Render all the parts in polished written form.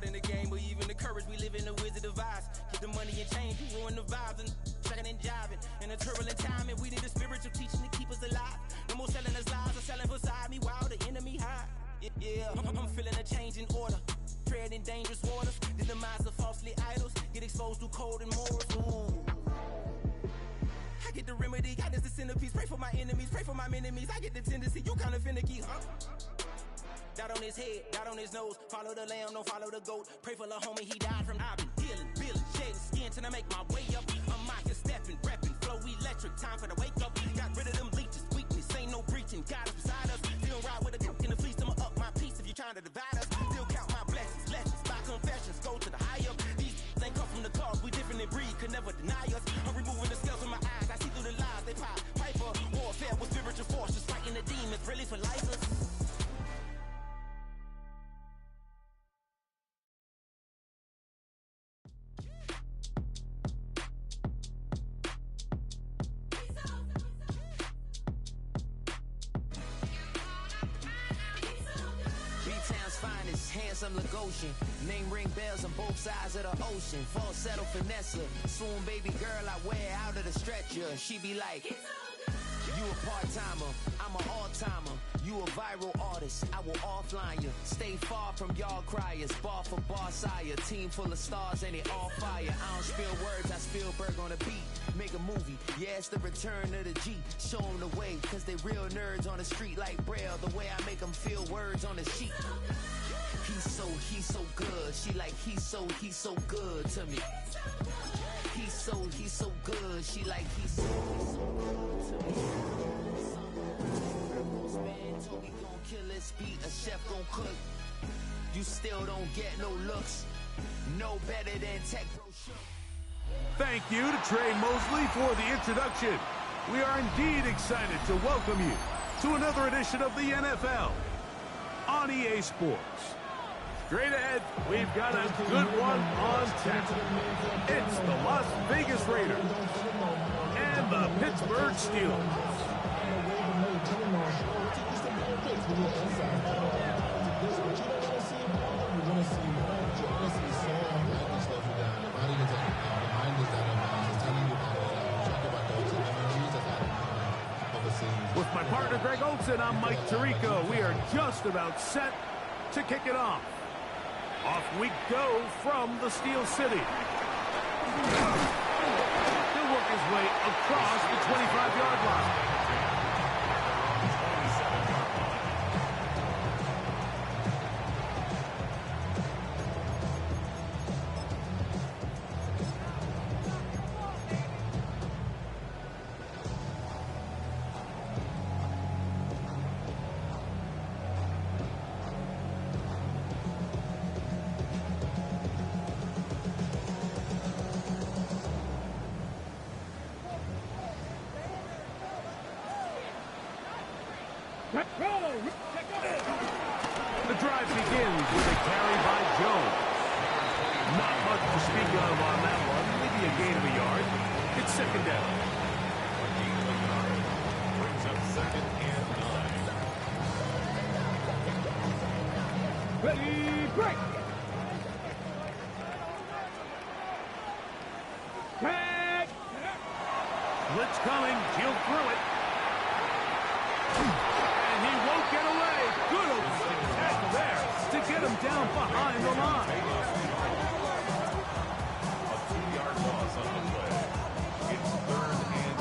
hard in the game, but even the courage we live in the Wizard of Oz. Get the money and change, we ruin the vibes and checking and jiving. In a turbulent time, and we need a spiritual teaching to keep us alive. No more selling us lies or selling beside me while the enemy hide. Yeah, I'm feeling a change in order. Treading dangerous waters, the demise of falsely idols. Get exposed through cold and morals. Ooh. I get the remedy, God is the centerpiece. Pray for my enemies, pray for my enemies. I get the tendency, you kinda finicky, huh? Dot on his head, dot on his nose. Follow the lamb, don't follow the goat. Pray for the homie, he died from. I've been dealing, feeling, shedding skin till I make my way up. I'm mocking, stepping, repping, flow electric. Time for the wake up. Got rid of them leeches, weakness, ain't no breaching. God is beside us. Still ride with a cook in the fleece, I'ma up my piece if you're trying to divide us. Still count my blessings, lessons, by confessions, go to the high up. These ain't come from the cause, we different in breed, could never deny us. I'm removing the scales from my eyes, I see through the lies, they pop. Piper, warfare with spiritual force, just fighting the demons, really for life. Handsome Lagosian, name ring bells on both sides of the ocean. Falsetto finesse, swoon baby girl I wear out of the stretcher. She be like, you a part-timer, I'm an all-timer. You a viral artist, I will offline you. Stay far from y'all criers, bar for bar sire. Team full of stars and they all fire. I don't spill words, I Spielberg on a beat. Make a movie, yeah, it's the return of the G. Show them the way, cause they real nerds on the street like Braille. The way I make them feel words on the sheet. He's so good. She like, he's so good to me. He's so good. She like, he's so good to me. Man told me gon' kill this beat, a chef gon' cook. You still don't get no looks. No better than Tech Brochure. Thank you to Trey Mosley for the introduction. We are indeed excited to welcome you to another edition of the NFL on EA Sports. Straight ahead, we've got a good one on tap. It's the Las Vegas Raiders and the Pittsburgh Steelers. With my partner Greg Olson, I'm Mike Tirico. We are just about set to kick it off. Off we go from the Steel City. He'll work his way across the 25-yard line. The drive begins with a carry by Jones. Not much to speak of on that one. Maybe a gain of a yard. It's second down. Brings up 2nd and 9. Ready, break! Back! Blitz coming. He'll throw it. He won't get away. Good opening tackle there to get him down behind the line. A 2-yard loss on the play. It's 3rd and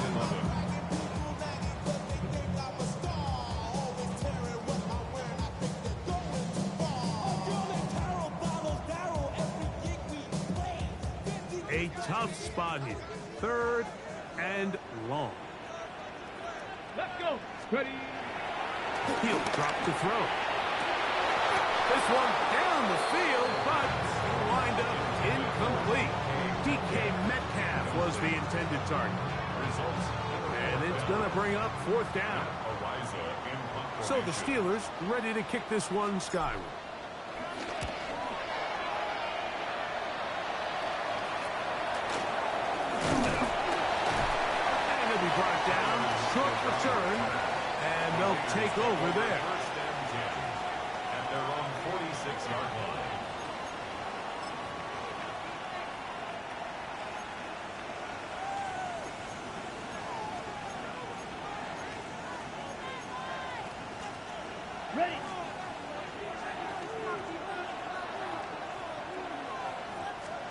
11. A tough spot here. 3rd and long. Let's go. Ready. He'll drop to throw. This one down the field, but wind up incomplete. DK Metcalf was the intended target. And it's going to bring up 4th down. So the Steelers ready to kick this one skyward. And he'll be brought down. Short return. And they'll take over there. 1st and 10. And they're on 46-yard line. 2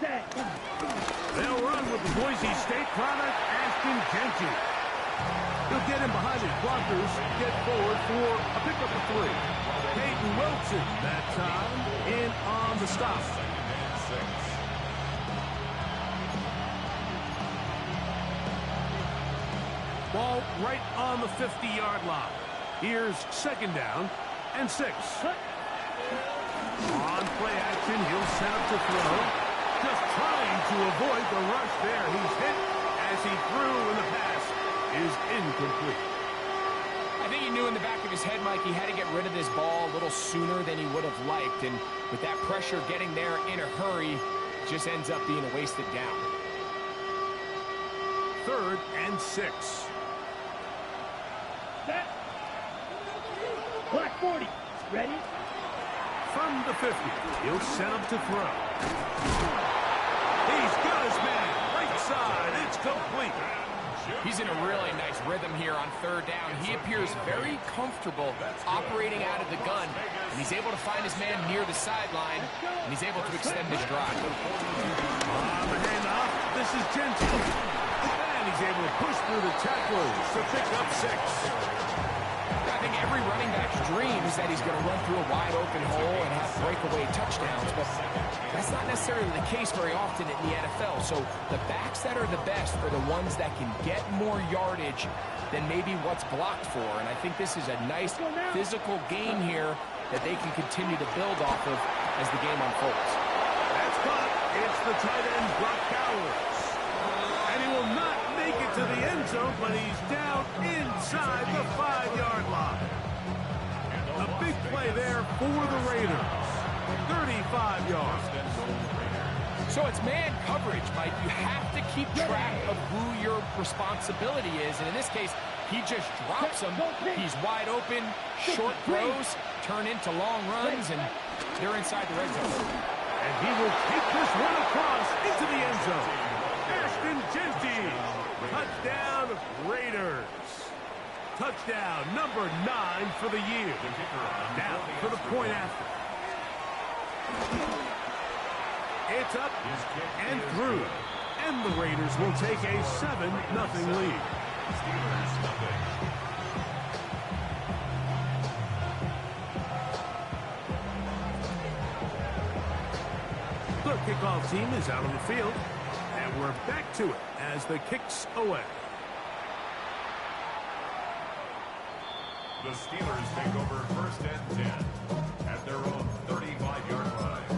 They'll run with the Boise State product, Ashton Genty. He'll get him behind his blockers, get forward for a pickup of 3. Peyton Wilson, that time, in on the stop. Ball right on the 50-yard line. Here's 2nd down and 6. On play action, he'll set up to throw. Just trying to avoid the rush there. He's hit as he threw, and the pass is incomplete. I think he knew in the back of his head, Mike, he had to get rid of this ball a little sooner than he would have liked. And with that pressure getting there in a hurry, just ends up being a wasted down. 3rd and 6. Black 40. Ready? From the 50, he'll set up to throw. He's got his man. Right side. It's complete. He's in a really nice rhythm here on 3rd down. He appears very comfortable operating out of the gun, and he's able to find his man near the sideline, and he's able to extend this drive. On the handoff, this is Genty. And he's able to push through the tacklers to pick up 6. I think every running back's dream is that he's going to run through a wide open hole and have breakaway touchdowns, but that's not necessarily the case very often in the NFL. So the backs that are the best are the ones that can get more yardage than maybe what's blocked for. And I think this is a nice physical game here that they can continue to build off of as the game unfolds. That's caught. It's the tight end, Brock Bowers. And he will not make it to the end zone, but he's down inside the 5-yard line. A big play there for the Raiders. 35 yards. So it's man coverage, Mike. You have to keep track of who your responsibility is. And in this case, he just drops him. He's wide open. Short throws turn into long runs, and they're inside the red zone. And he will take this one across into the end zone. Ashton Genty. Touchdown, Raiders. Touchdown number 9 for the year. Now for the point after. It's up and through. And the Raiders will take a 7-0 lead. The kickoff team is out on the field. And we're back to it as the kick's away. The Steelers take over 1st and 10 at their own 35-yard line.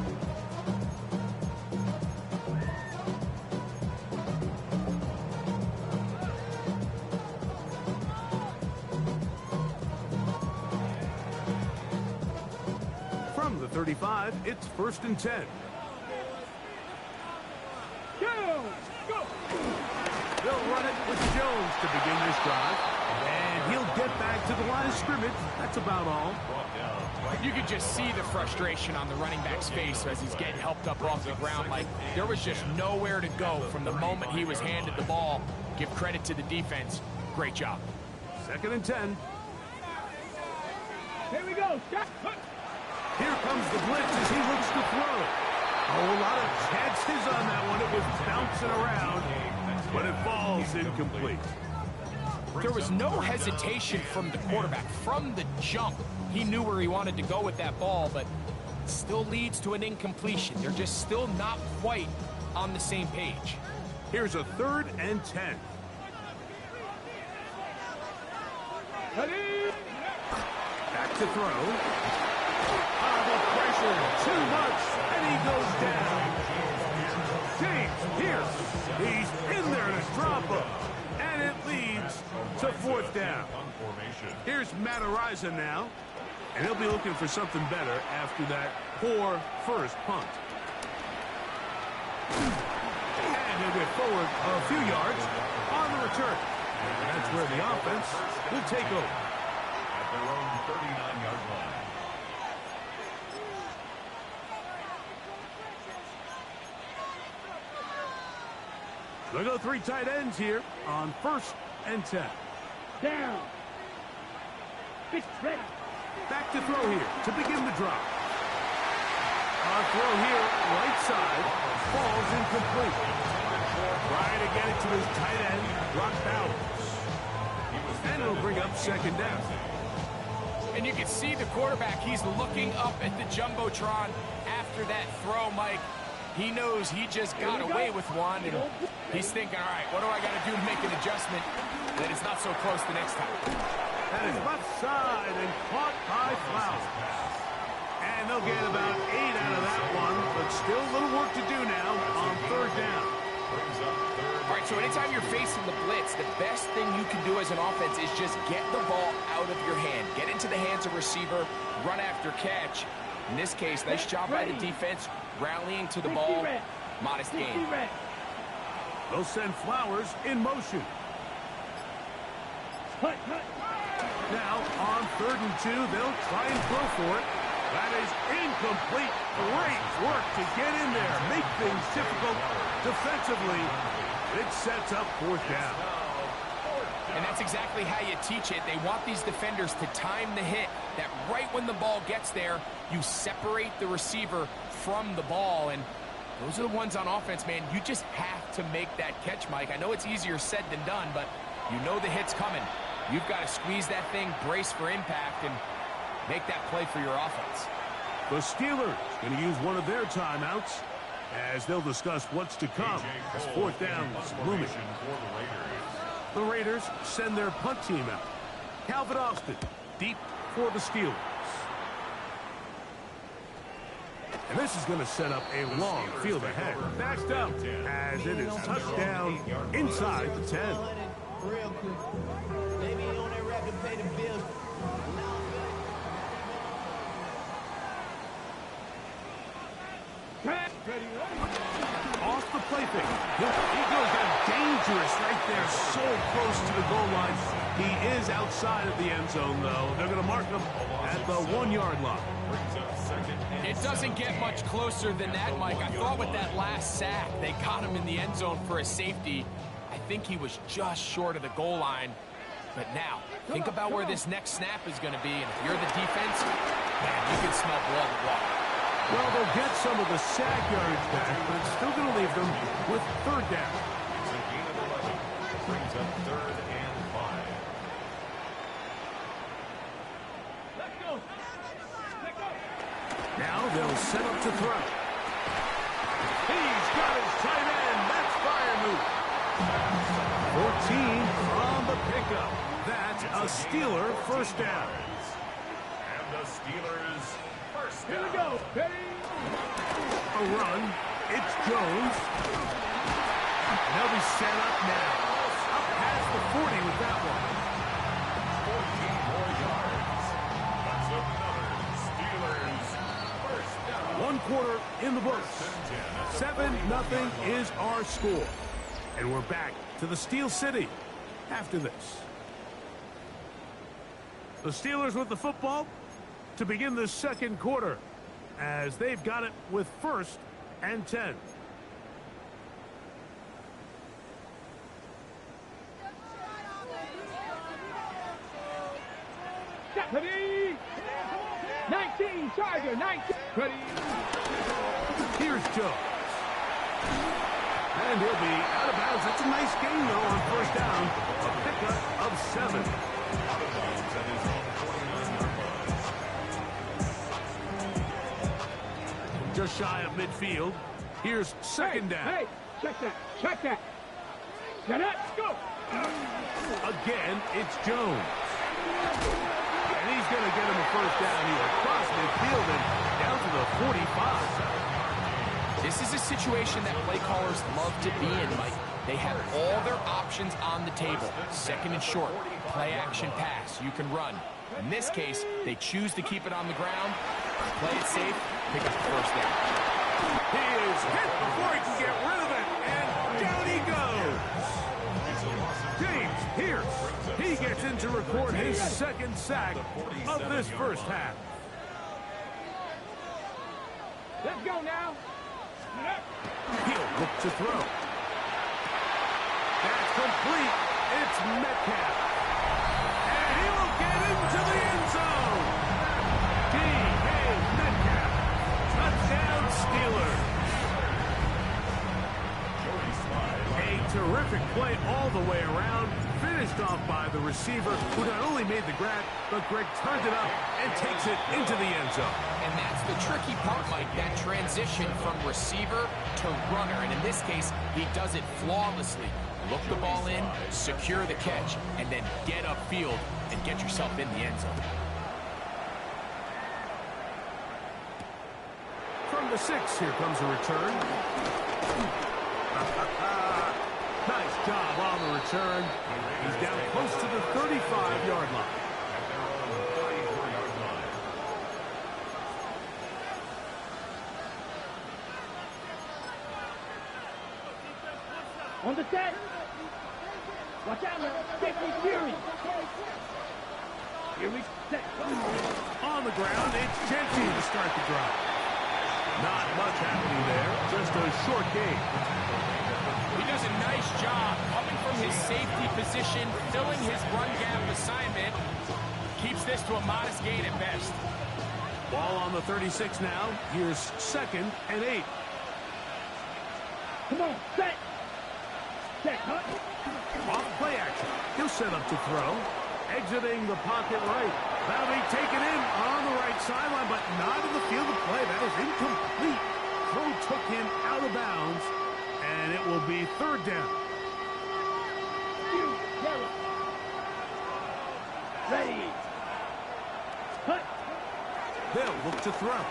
From the 35, it's 1st and 10. Go! They'll run it with Jones to begin this drive. And he'll get back to the line of scrimmage. That's about all. You could just see the frustration on the running back's face as he's getting helped up off the ground. Like, there was just nowhere to go from the moment he was handed the ball. Give credit to the defense. Great job. 2nd and 10. Here we go. Here comes the blitz as he looks to throw. A whole lot of chances on that one. It was bouncing around, but it falls incomplete. There was no hesitation from the quarterback. From the jump, he knew where he wanted to go with that ball, but it still leads to an incompletion. They're just still not quite on the same page. Here's a 3rd and 10. Ready? Back to throw. The pressure, too much, and he goes down. James Pierce, he's in there to drop him, and it leads to 4th down. Here's Matt Ariza now, and he'll be looking for something better after that poor first punt. And he'll get forward a few yards on the return. And that's where the offense will take over. At their own 39-yard line. They'll go 3 tight ends here on 1st and 10. Down. Pitch ready. Back to throw here to begin the drop. On throw here, right side. Falls incomplete. Trying to get it to his tight end, Brock Bowers. And it'll bring up second down. And you can see the quarterback, he's looking up at the Jumbotron after that throw, Mike. He knows he just got away with one, and he's thinking, all right, what do I got to do to make an adjustment that it's not so close the next time? That is left side and caught by Flowers. And they'll get about 8 out of that one, but still a little work to do now on third down. All right, so anytime you're facing the blitz, the best thing you can do as an offense is just get the ball out of your hand. Get into the hands of receiver, run after catch. In this case, nice job by the defense, rallying to the ball. Modest gain. They'll send Flowers in motion. Now, on 3rd and 2, they'll try and throw for it. That is incomplete. Great work to get in there. Make things difficult defensively. It sets up 4th down. And that's exactly how you teach it. They want these defenders to time the hit, that right when the ball gets there, you separate the receiver from the ball. And those are the ones on offense, man. You just have to make that catch, Mike. I know it's easier said than done, but you know the hit's coming. You've got to squeeze that thing, brace for impact, and make that play for your offense. The Steelers going to use one of their timeouts as they'll discuss what's to come as 4th down is looming. The Raiders send their punt team out. Calvin Austin deep for the Steelers. And this is going to set up a long field ahead. Backed up as it is touchdown inside the 10. Off the play fake. He goes down dangerous right there, so close to the goal line. He is outside of the end zone, though. They're going to mark him at the 1-yard line. It doesn't get much closer than that, Mike. I thought with that last sack, they got him in the end zone for a safety. I think he was just short of the goal line. But now, think about where this next snap is going to be. And if you're the defense, man, you can smell blood and water. Well, they'll get some of the sack yardage back, but it's still going to leave them with 3rd down. It's a gain of 11. Brings up 3rd and 5. Let's go. Let's go. Now they'll set up to throw. He's got his tight end. That's fire move. 14 on the pickup. That's a Steeler 1st down. And the Steelers first Here down. we go. Ready? A run. It's Jones. And they'll be set up now. Up past the 40 with that one. 14 more yards. That's another Steelers first down. 1 quarter in the books. 7-0 is our score. And we're back to the Steel City after this. The Steelers with the football to begin the 2nd quarter as they've got it with 1st and 10. Ready? 19, Charger, 19. Ready? Here's Jones. And he'll be out of bounds. That's a nice gain, though, on 1st down. A pickup of 7. Out of bounds at his own 49-yard line. Just shy of midfield. Here's 2nd down. Hey, check that. Check that. Get up. Go. Again, it's Jones. And he's going to get him a 1st down here. Across midfield and down to the 45. This is a situation that play callers love to be in, Mike. They have all their options on the table. 2nd and short, play action pass, you can run. In this case, they choose to keep it on the ground, play it safe, pick up the 1st down. He is hit before he can get rid of it, and down he goes. James Pierce, he gets in to record his 2nd sack of this 1st half. Let's go now. He'll look to throw. That's complete. It's Metcalf. And he will get into the end zone. D.A. Metcalf. Touchdown Steelers. Terrific play all the way around, finished off by the receiver, who not only made the grab, but Greg turned it up and takes it into the end zone. And that's the tricky part, Mike, that transition from receiver to runner. And in this case, he does it flawlessly. Look the ball in, secure the catch, and then get upfield and get yourself in the end zone. From the 6, here comes a return. Nice job on the return. He's down close to the 35-yard line. On the set. Watch out now. Safety Fury. Here we set. On the ground, it's Jensen to start the drive. Not much happening there. Just a short gain. He does a nice job coming from his safety position, filling his run gap assignment. Keeps this to a modest gain at best. Ball on the 36 now. Here's 2nd and 8. Come on, set. Set, cut. Off play action. He'll set up to throw. Exiting the pocket right. That'll be taken in on the right sideline, but not in the field of play. That is incomplete. Throw took him out of bounds, and it will be 3rd down. Ready. Cut. They'll look to throw.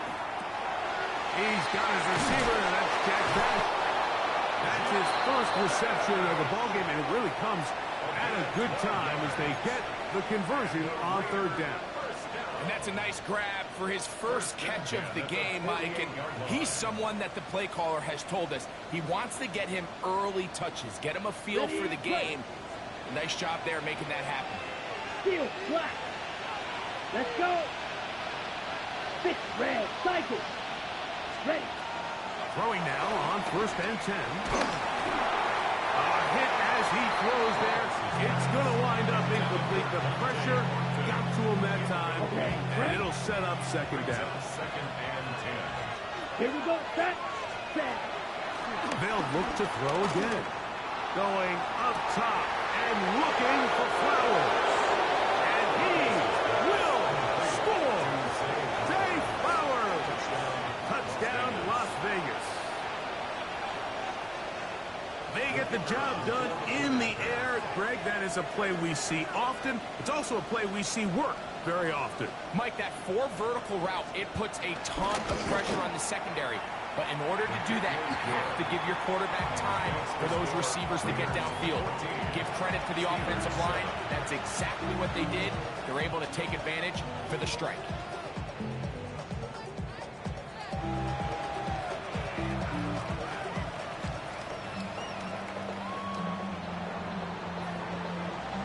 He's got his receiver, and that's Jack Back. That's his first reception of the ballgame, and it really comes at a good time as they get the conversion on 3rd down. And that's a nice grab for his first catch of the game, Mike. And he's someone that the play caller has told us he wants to get him early touches, get him a feel for the game. Nice job there making that happen. Field flat. Let's go. 6 red cycle. Ready. Throwing now on 1st and 10. A hit as he throws there. It's going to wind up incomplete. The pressure got to him that time, and it'll set up 2nd down. 2nd and 10. Here we go. Set. Set. They'll look to throw again. Going up top and looking for Flowers. And he will score. Dave Flowers. Touchdown, Las Vegas. They get the job done in the air. Greg, that is a play we see often. It's also a play we see work very often. Mike, that 4 vertical route, it puts a ton of pressure on the secondary. But in order to do that, you have to give your quarterback time for those receivers to get downfield. Give credit to the offensive line. That's exactly what they did. They're able to take advantage for the strike.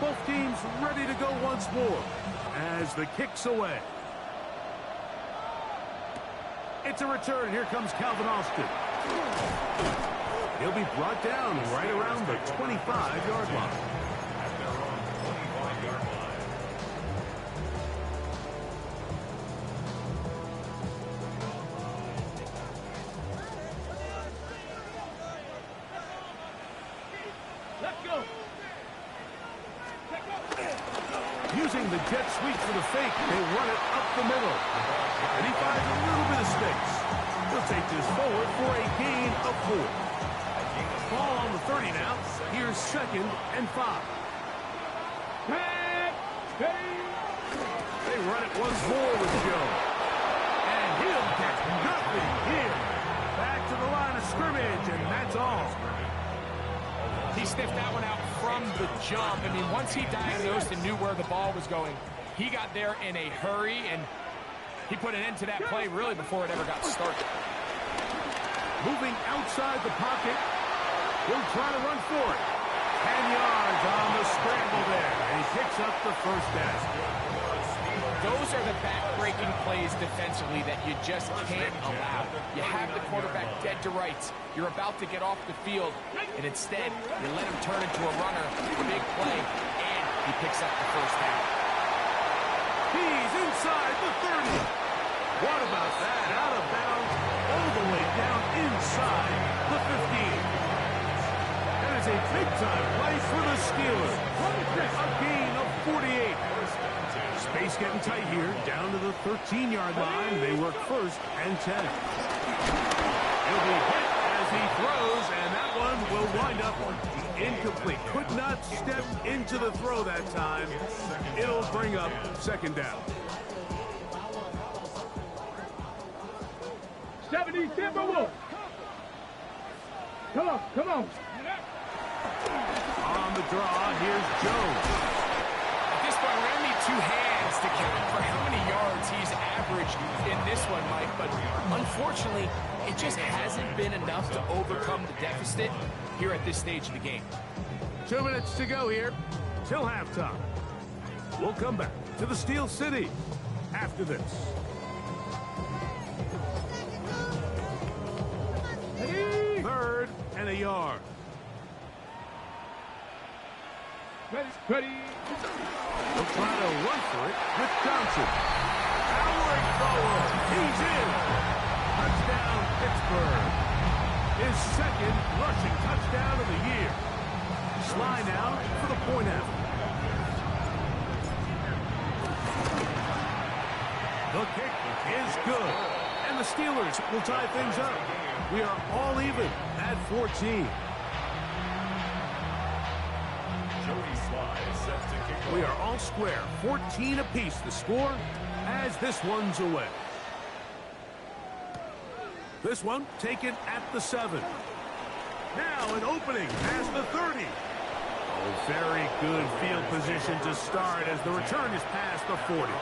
Both teams ready to go once more as the kick's away. It's a return. Here comes Calvin Austin. He'll be brought down right around the 25-yard line. At their own 25-yard line. Let's go. Using the jet sweep for the fake, they run it up the middle. And he finds a little bit of space. He'll take this forward for a gain of 4. Ball on the 30 now. Here's 2nd and 5. They run it once more with Joe. And he'll get nothing here. Back to the line of scrimmage, and that's all. He sniffed that one out from the jump. I mean, once he diagnosed and knew where the ball was going, he got there in a hurry, and he put an end to that play really before it ever got started. Moving outside the pocket. He'll try to run for it. 10 yards on the scramble there. And he picks up the 1st down. Those are the back-breaking plays defensively that you just can't allow. You have the quarterback dead to rights. You're about to get off the field, and instead, you let him turn into a runner, big play, and he picks up the 1st down. He's inside the 30. What about that? Out of bounds, all the way down inside the 15. That is a big halftime play for the Steelers. A gain of 48. Space getting tight here, down to the 13-yard line. They work first and 10. He'll be hit as he throws, and that one will wind up incomplete. Could not step into the throw that time. It'll bring up second down. 70 Timberwolves. Come on, come on. On the draw, here's Jones. At this point, we're going to need two hands to count for how many yards he's averaged in this one, Mike. But unfortunately, it just hasn't been enough to overcome the deficit here at this stage of the game. 2 minutes to go here till halftime. We'll come back to the Steel City after this. Third and a yard. Ready. They'll try to run for it with Johnson. Powering forward. He's in. Touchdown, Pittsburgh. His second rushing touchdown of the year. Sly now for the point after. The kick is good. And the Steelers will tie things up. We are all even at 14. We are all square. 14 apiece the score as this one's away. This one taken at the 7. Now an opening past the 30. Oh, very good field position to start as the return is past the 40.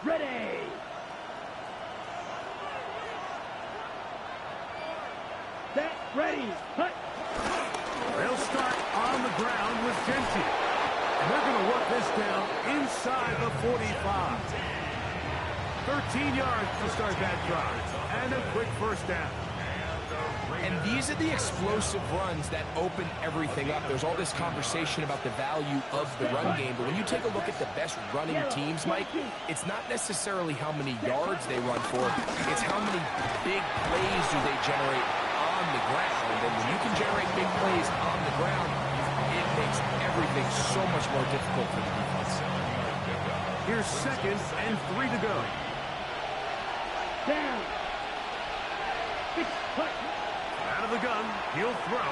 Ready. Set. Ready. Hut. They'll start on the ground with Genty. And they're going to work this down inside the 45. 13 yards to start that drive. And a quick first down. And these are the explosive runs that open everything up. There's all this conversation about the value of the run game, but when you take a look at the best running teams, Mike, it's not necessarily how many yards they run for, it's how many big plays do they generate on the ground. And when you can generate big plays on the ground, it makes everything so much more difficult for the defense. Here's 2nd and 3 to go. Down. 6. Hut. Out of the gun, he'll throw.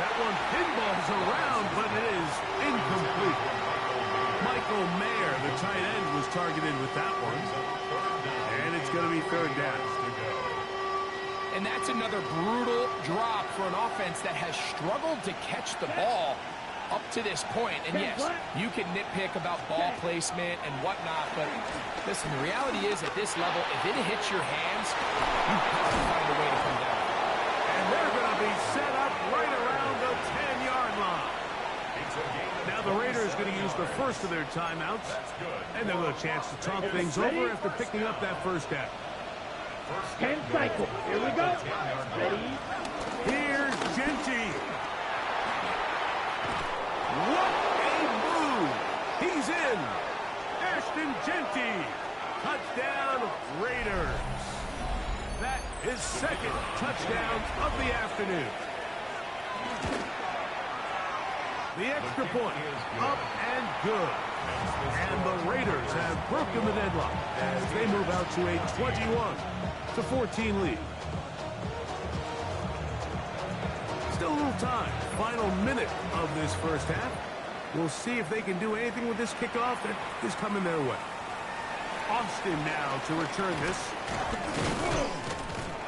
That one pinballs around, but it is incomplete. Michael Mayer, the tight end, was targeted with that one. And it's going to be third down. And that's another brutal drop for an offense that has struggled to catch the ball up to this point. And yes, you can nitpick about ball placement and whatnot, but listen, the reality is at this level, if it hits your hands, you have to find a way to come down. And they're going to be set up right around the 10-yard line. Now the Raiders are going to use the first of their timeouts, and they'll have a chance to talk things over after picking up that first down. 10 cycle. Here we go. Ready. Here's Genty. What a move. He's in. Ashton Genty. Touchdown, Raiders. That is 2nd touchdown of the afternoon. The extra point up and good. And the Raiders have broken the deadlock as they move out to a 21-14 lead. Still a little time. Final minute of this first half. We'll see if they can do anything with this kickoff that is coming their way. Austin now to return this.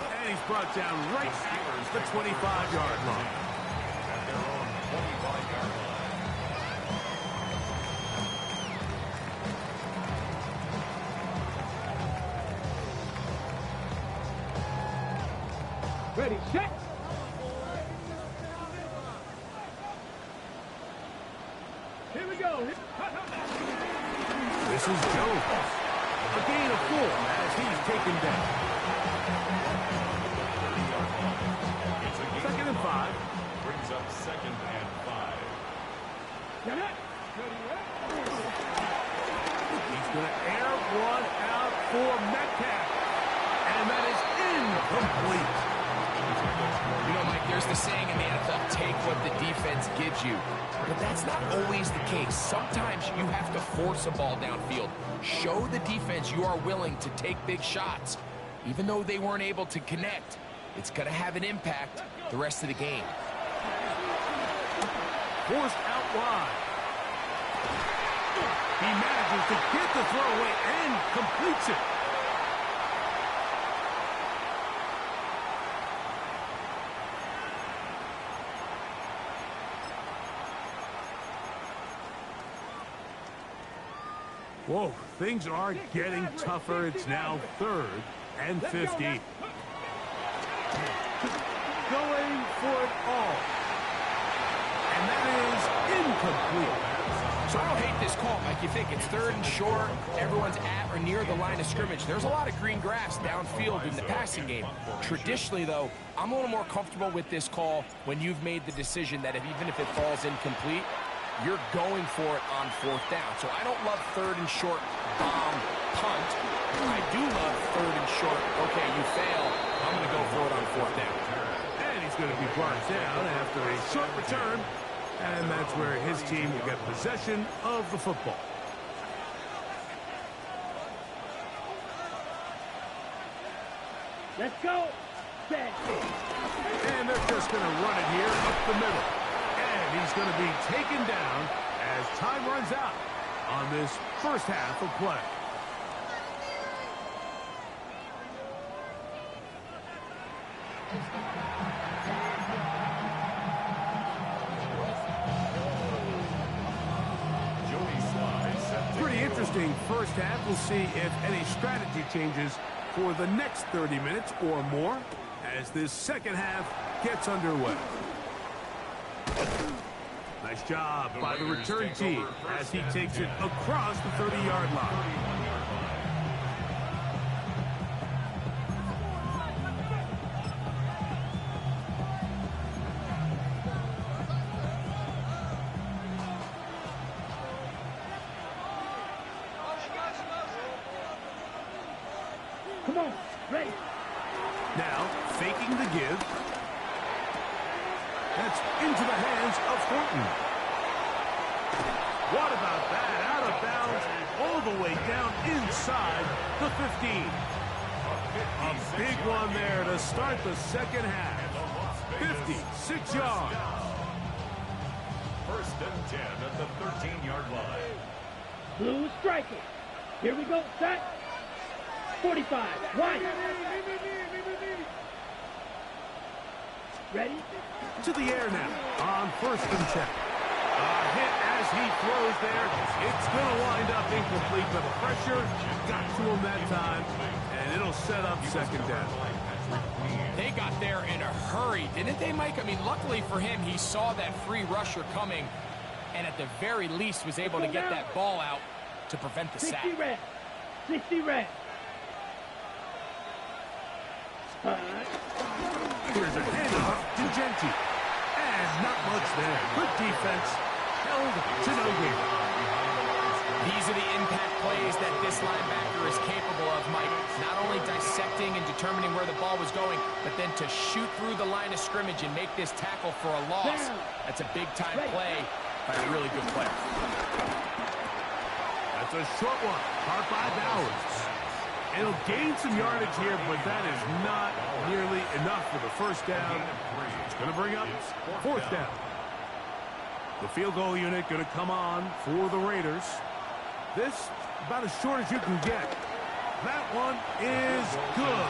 And he's brought down right at the 25-yard line. At their own 25-yard line. Ready. Set. Here we go. This is Jones. A gain of 4 as he's taken down. 2nd and 5. Brings up 2nd and 5. Get it. He's going to air one out for Metcalf. And that is incomplete. You know, Mike, there's the saying in the NFL, take what the defense gives you. But that's not always the case. Sometimes you have to force a ball downfield. Show the defense you are willing to take big shots. Even though they weren't able to connect, it's going to have an impact the rest of the game. Forced out wide. He manages to get the throw away and completes it. Whoa, things are getting tougher. It's now 3rd and 15. Going for it all. And that is incomplete. So I don't hate this call, Mike. You think it's 3rd and short, everyone's at or near the line of scrimmage. There's a lot of green grass downfield in the passing game. Traditionally, though, I'm a little more comfortable with this call when you've made the decision that even if it falls incomplete, you're going for it on 4th down. So I don't love 3rd and short bomb punt. I do love 3rd and short, okay, you fail, I'm going to go for it on 4th down. And he's going to be brought down after a short return. And that's where his team will get possession of the football. Let's go. And they're just going to run it here up the middle. And he's going to be taken down as time runs out on this first half of play. Pretty interesting first half. We'll see if any strategy changes for the next 30 minutes or more as this second half gets underway. Nice job by the return team as he takes it across the 30-yard line. Come on, ready. Now, faking the give. That's into the hands of Horton. What about that? Out of bounds, all the way down inside the 15. A big one there to start the second half. 56 yards. 1st and 10 at the 13-yard line. Blue striking. Here we go, set. 45, right. Ready? To the air now on 1st and 10. A hit as he throws there. It's going to wind up incomplete, but pressure got to him that time, and it'll set up 2nd down. They got there in a hurry, didn't they, Mike? I mean, luckily for him, he saw that free rusher coming, and at the very least was able to get that ball out to prevent the sack. 60 red. 60 red. Here's a handoff to Genti. And not much there. Good defense. Held to no gain. These are the impact plays that this linebacker is capable of, Mike. Not only dissecting and determining where the ball was going, but then to shoot through the line of scrimmage and make this tackle for a loss. That's a big-time play by a really good player. That's a short one. Caught by Bowers. It'll gain some yardage here, but that is not nearly enough for the 1st down. It's going to bring up 4th down. The field goal unit going to come on for the Raiders. This about as short as you can get. That one is good.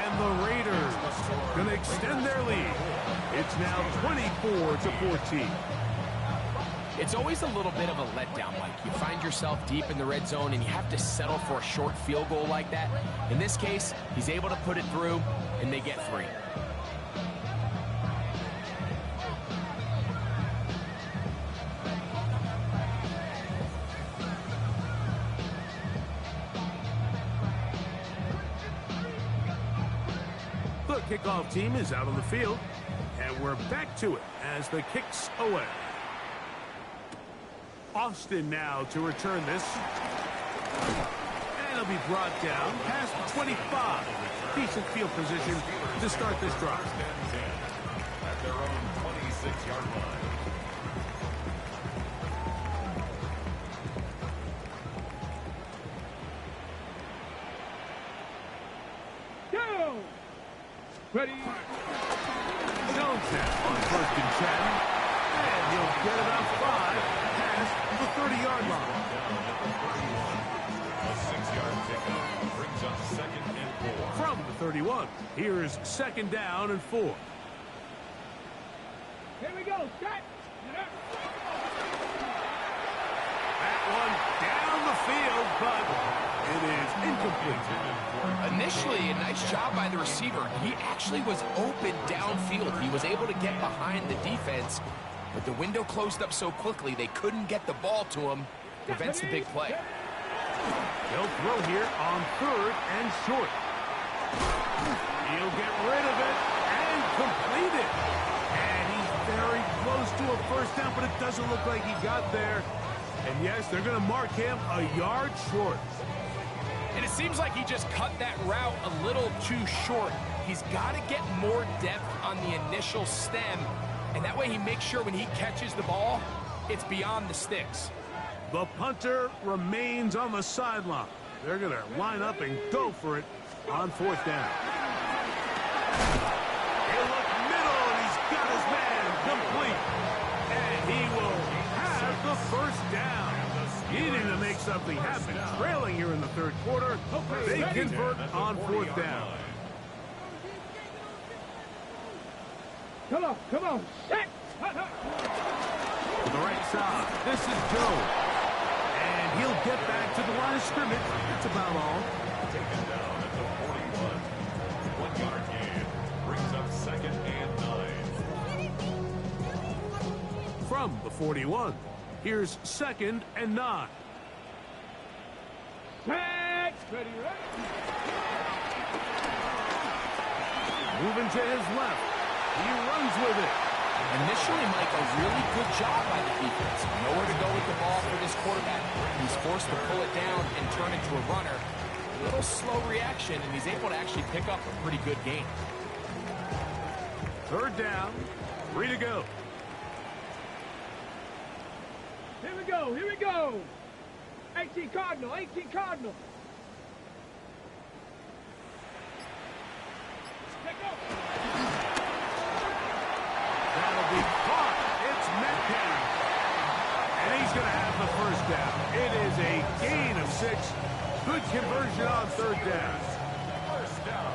And the Raiders going to extend their lead. It's now 24-14. It's always a little bit of a letdown, Mike. You find yourself deep in the red zone and you have to settle for a short field goal like that. In this case, he's able to put it through, and they get 3. The kickoff team is out on the field, and we're back to it as the kick's away. Austin now to return this. And it'll be brought down past the 25. Decent field position to start this drive. At their own 26-yard line. Go! Ready? Jones now on 1st and 10. And he'll get about 5 past the 30-yard line. A 6-yard pickup brings up 2nd and 4. From the 31, here's 2nd down and 4. Here we go. Set. That one down the field, but it is incomplete. Initially, a nice job by the receiver. He actually was open downfield. He was able to get behind the defense, but the window closed up so quickly they couldn't get the ball to him. Prevents the big play. They'll throw here on 3rd and short. He'll get rid of it and complete it. And he's very close to a first down, but it doesn't look like he got there. And yes, they're going to mark him a yard short. And it seems like he just cut that route a little too short. He's got to get more depth on the initial stem, and that way he makes sure when he catches the ball, it's beyond the sticks. The punter remains on the sideline. They're going to line up and go for it on 4th down. He'll look middle, and he's got his man complete. And he will have the first down. Needing to make something happen. Trailing here in the 3rd quarter. They convert on 4th down. Come on, come on. Set. To the right side, this is Jones. And he'll get back to the line of scrimmage. That's about all. Taken down at the 41. 1-yard gain brings up 2nd and 9. From the 41, here's 2nd and 9. Set. Ready, ready. Moving to his left. He runs with it. Initially, Mike, a really good job by the defense. Nowhere to go with the ball for this quarterback. He's forced to pull it down and turn into a runner. A little slow reaction, and he's able to actually pick up a pretty good gain. 3rd down, 3 to go. Here we go, here we go. 18 Cardinal, 18 Cardinal. Take off. That'll be caught. It's Metcalf. And he's going to have the first down. It is a gain of 6. Good conversion on 3rd down. First down.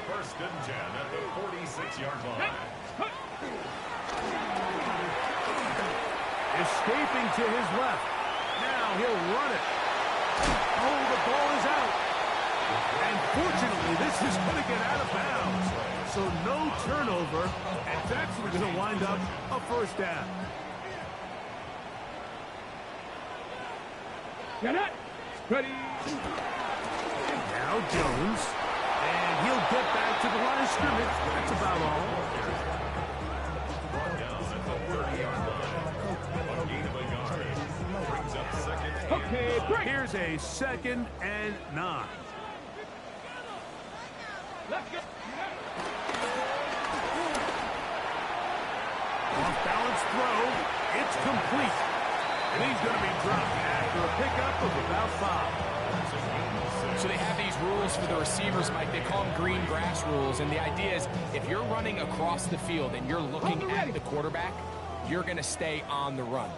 1st and 10 at the 46-yard line. Escaping to his left. Now he'll run it. Oh, the ball is out. And fortunately, this is going to get out of bounds. So no turnover, and it's actually going to wind up a first down. Get it. Ready. Now Jones. And he'll get back to the line of scrimmage. That's about all. Brought down at the 30-yard line. A gain of a yard brings up 2nd and Okay, break. Here's a 2nd and 9. Let's go. Off-balance throw. It's complete. And he's going to be dropped after a pickup of about 5. So they have these rules for the receivers, Mike. They call them green grass rules. And the idea is if you're running across the field and you're looking at the quarterback, you're going to stay on the run.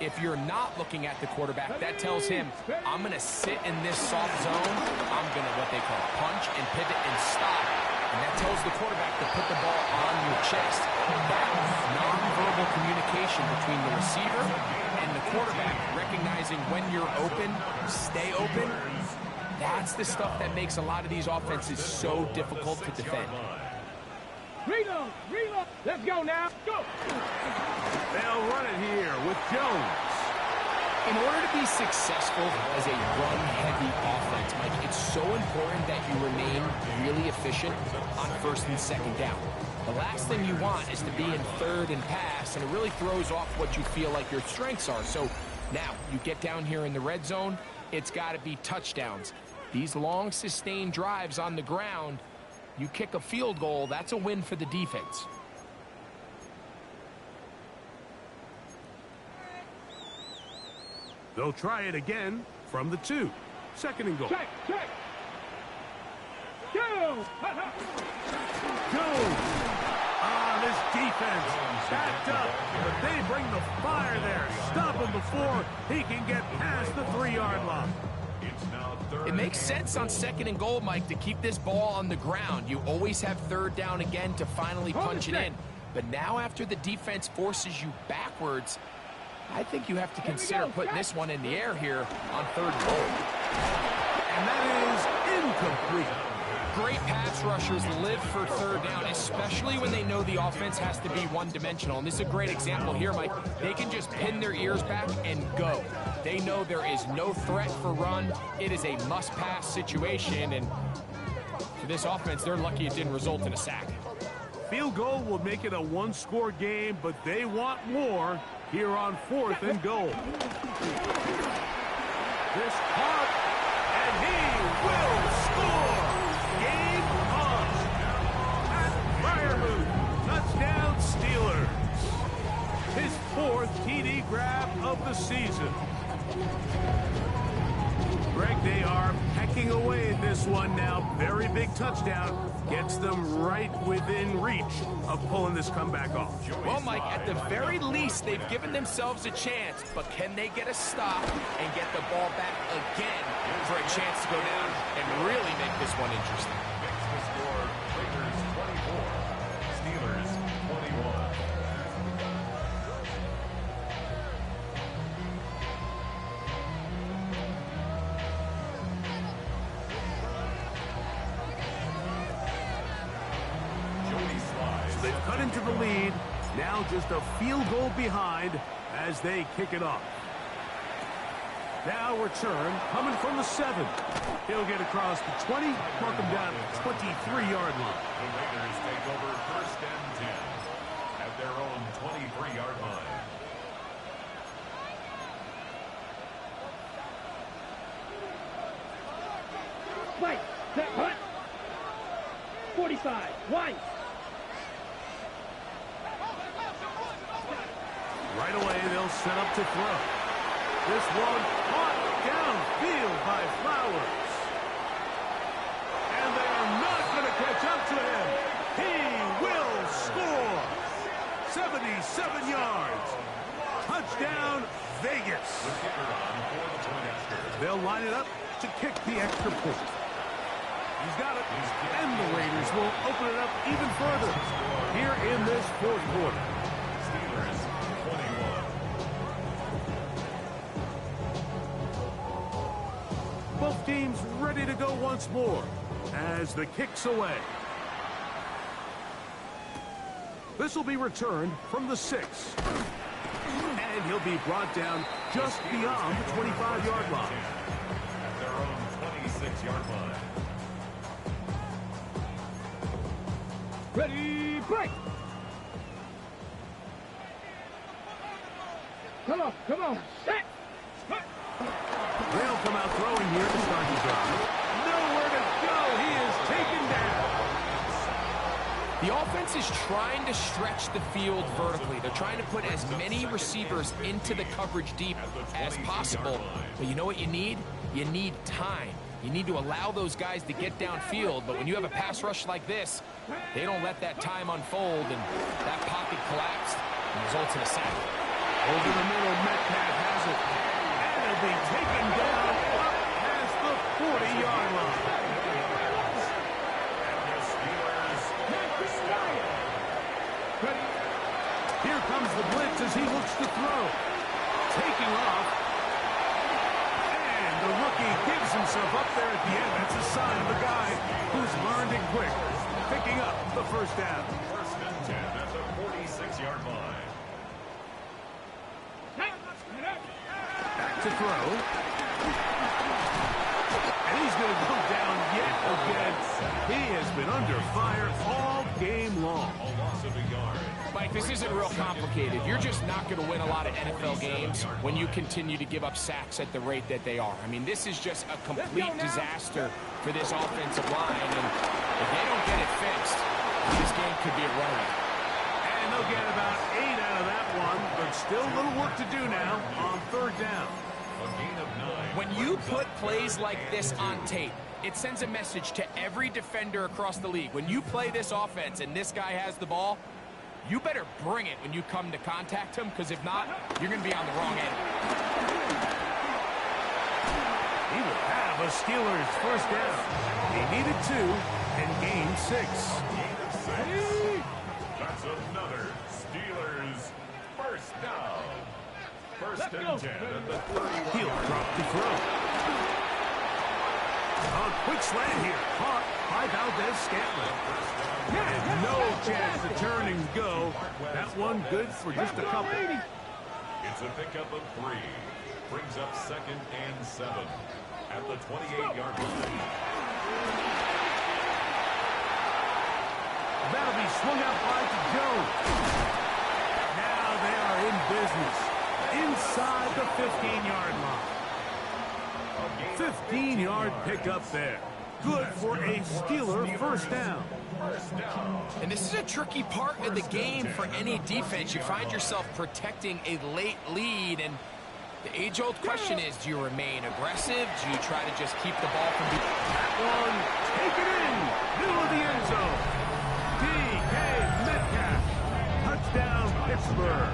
If you're not looking at the quarterback, that tells him, I'm going to sit in this soft zone. I'm going to what they call punch and pivot and stop. And that tells the quarterback to put the ball on your chest. That non-verbal communication between the receiver and the quarterback, recognizing when you're open, stay open, that's the stuff that makes a lot of these offenses so difficult to defend. Reload, reload. Let's go now. Go. They'll run it here with Jones. In order to be successful as a run-heavy offense, Mike, it's so important that you remain really efficient on first and second down. The last thing you want is to be in third and pass, and it really throws off what you feel like your strengths are. So now you get down here in the red zone, it's got to be touchdowns. These long, sustained drives on the ground, you kick a field goal, that's a win for the defense. They'll try it again from the 2. Second and goal. Check. Go! Jones. This defense backed up, but they bring the fire there. Stop him before he can get past the 3-yard line. It makes sense on second and goal, Mike, to keep this ball on the ground. You always have third down again to finally punch it in. But now after the defense forces you backwards, I think you have to consider putting this one in the air here on third and goal. And that is incomplete. Great pass rushers live for third down, especially when they know the offense has to be one-dimensional. And this is a great example here, Mike. They can just pin their ears back and go. They know there is no threat for run. It is a must-pass situation, and for this offense, they're lucky it didn't result in a sack. Field goal will make it a one-score game, but they want more here on 4th and goal. This caught, and he will score. Game on. At Firemouth, touchdown Steelers. His 4th TD grab of the season. Greg, they are pecking away at this one now. Very big touchdown. Gets them right within reach of pulling this comeback off. Well, Mike, at the very least, they've given themselves a chance, but can they get a stop and get the ball back again for a chance to go down and really make this one interesting? Makes the score Raiders 24, Steelers 21. They've cut into the lead. Now just a field goal behind as they kick it off. Now return coming from the 7. He'll get across the 20, mark him down at the 23-yard line. The Raiders take over first and 10 at their own 23-yard line. Fight. Set. Hunt. 45. White. Right away, they'll set up to throw. This one caught downfield by Flowers. And they are not going to catch up to him. He will score. 77 yards. Touchdown, Vegas. They'll line it up to kick the extra point. He's got it. And the Raiders will open it up even further here in this 4th quarter. Steelers 21. Both teams ready to go once more as the kick's away. This will be returned from the 6. And he'll be brought down just beyond the 25-yard line. At their own 26-yard line. Ready, break. Come on, set. They'll come out throwing here to start the drive. Nowhere to go. He is taken down. The offense is trying to stretch the field vertically. They're trying to put as many receivers into the coverage deep as possible. But you know what you need? You need time. You need to allow those guys to get downfield. But when you have a pass rush like this, they don't let that time unfold, and that pocket collapsed and results in a sack. Over the middle, Metcalf has it. And it'll be taken down up past the 40-yard line. Here comes the blitz as he looks to throw. Taking off. And the rookie gives himself up there at the end. That's a sign of a guy who's learned it quick. Picking up the first down. First and 10 at the 46-yard line. Back to throw. And he's going to go down yet again. He has been under fire all game long. Mike, this isn't real complicated. You're just not going to win a lot of NFL games when you continue to give up sacks at the rate that they are. I mean, this is just a complete disaster for this offensive line. And if they don't get it fixed, this game could be a runaway. And they'll get about 8 out of that one, but still a little work to do now on third down. When you put plays like this on tape, it sends a message to every defender across the league. When you play this offense and this guy has the ball, you better bring it when you come to contact him, because if not, you're going to be on the wrong end. He will have a Steelers first down. He needed 2 and gained 6. That's another Steelers first down. First and 10 at the 31. He'll drop the throw. A quick slant here, caught by Valdez-Scantling. And no chance to turn and go. That one good for just a couple. It's a pickup of 3. Brings up 2nd and 7 at the 28-yard line. That'll be swung out wide to Jones. Now they are in business inside the 15-yard line. 15-yard pickup there. Good for a Steeler first down. And this is a tricky part of the game for any defense. You find yourself protecting a late lead, and the age-old question is, do you remain aggressive? Do you try to just keep the ball from being... That one, take it in, middle of the end zone. D.K. Metcalf, touchdown Pittsburgh.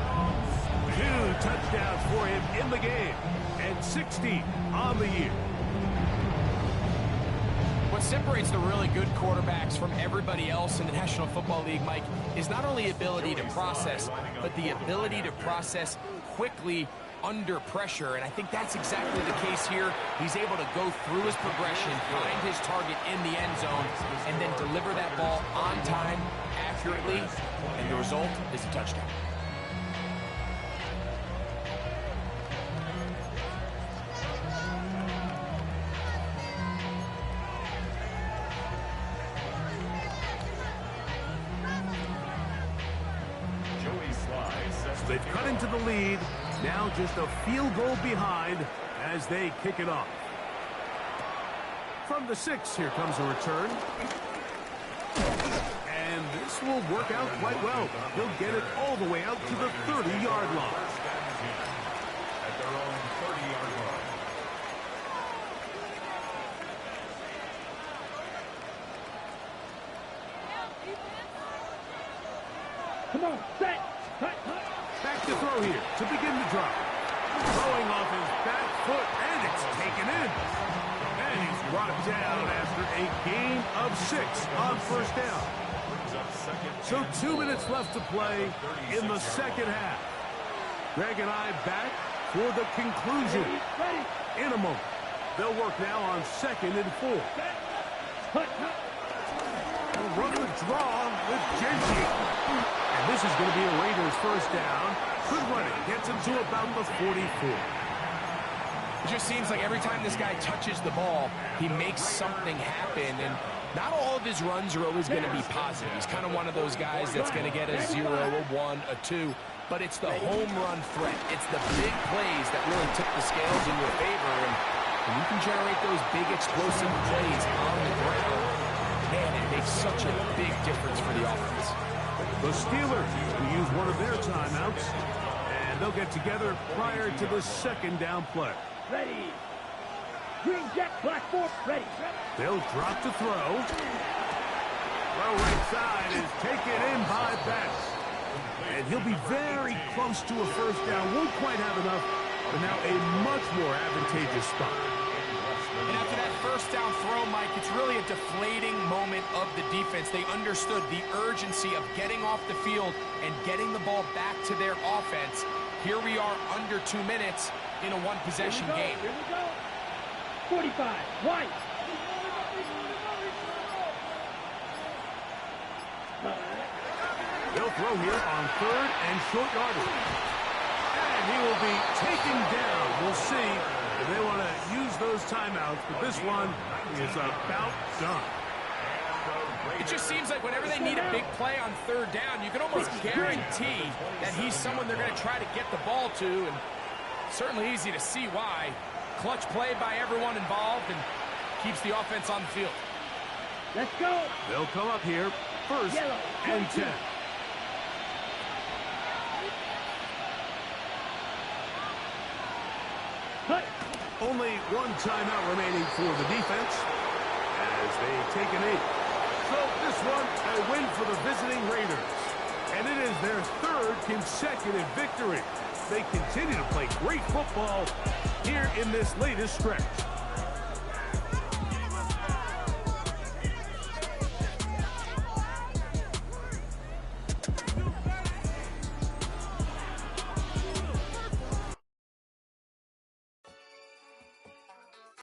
2 touchdowns for him in the game, and 60 on the year. What separates the really good quarterbacks from everybody else in the National Football League, Mike, is not only ability to process, but the ability to process quickly under pressure. And I think that's exactly the case here. He's able to go through his progression, find his target in the end zone, and then deliver that ball on time, accurately, and the result is a touchdown. They've cut into the lead. Now just a field goal behind as they kick it off. From the 6, here comes a return. And this will work out quite well. He'll get it all the way out to the 30-yard line. At their own 30-yard line. Come on, set. Back to throw here to begin the drive. Throwing off his back foot, and it's taken in. And he's brought down after a gain of 6 on first down. So 2 minutes left to play in the second half. Greg and I back for the conclusion in a moment. They'll work now on 2nd and 4. They'll run the draw with Genji. And this is going to be a Raiders first down. Good running. Gets him to about the 44. It just seems like every time this guy touches the ball, he makes something happen. And not all of his runs are always going to be positive. He's kind of one of those guys that's going to get a 0, a 1, a 2. But it's the home run threat. It's the big plays that really tip the scales in your favor. And when you can generate those big explosive plays on the ground, man, it makes such a big difference for the offense. The Steelers will use one of their timeouts, and they'll get together prior to the second down play. Ready. Green jet, black force, ready. They'll drop to throw. Throw right side is taken in by Betts. And he'll be very close to a first down. Won't quite have enough, but now a much more advantageous spot. And after that first down throw, Mike, it's really a deflating moment of the defense. They understood the urgency of getting off the field and getting the ball back to their offense. Here we are under 2 minutes in a one-possession game. Here we go. 45, White. They'll throw here on 3rd and short yardage. And And he will be taken down. We'll see if they want to use those timeouts, but this one is about done. It just seems like whenever they need a big play on third down, you can almost guarantee that he's someone they're going to try to get the ball to, and certainly easy to see why. Clutch play by everyone involved and keeps the offense on the field. Let's go. They'll come up here first and 10. Cut. Only one timeout remaining for the defense as they take an 8. So this one, a win for the visiting Raiders. And it is their 3rd consecutive victory. They continue to play great football here in this latest stretch.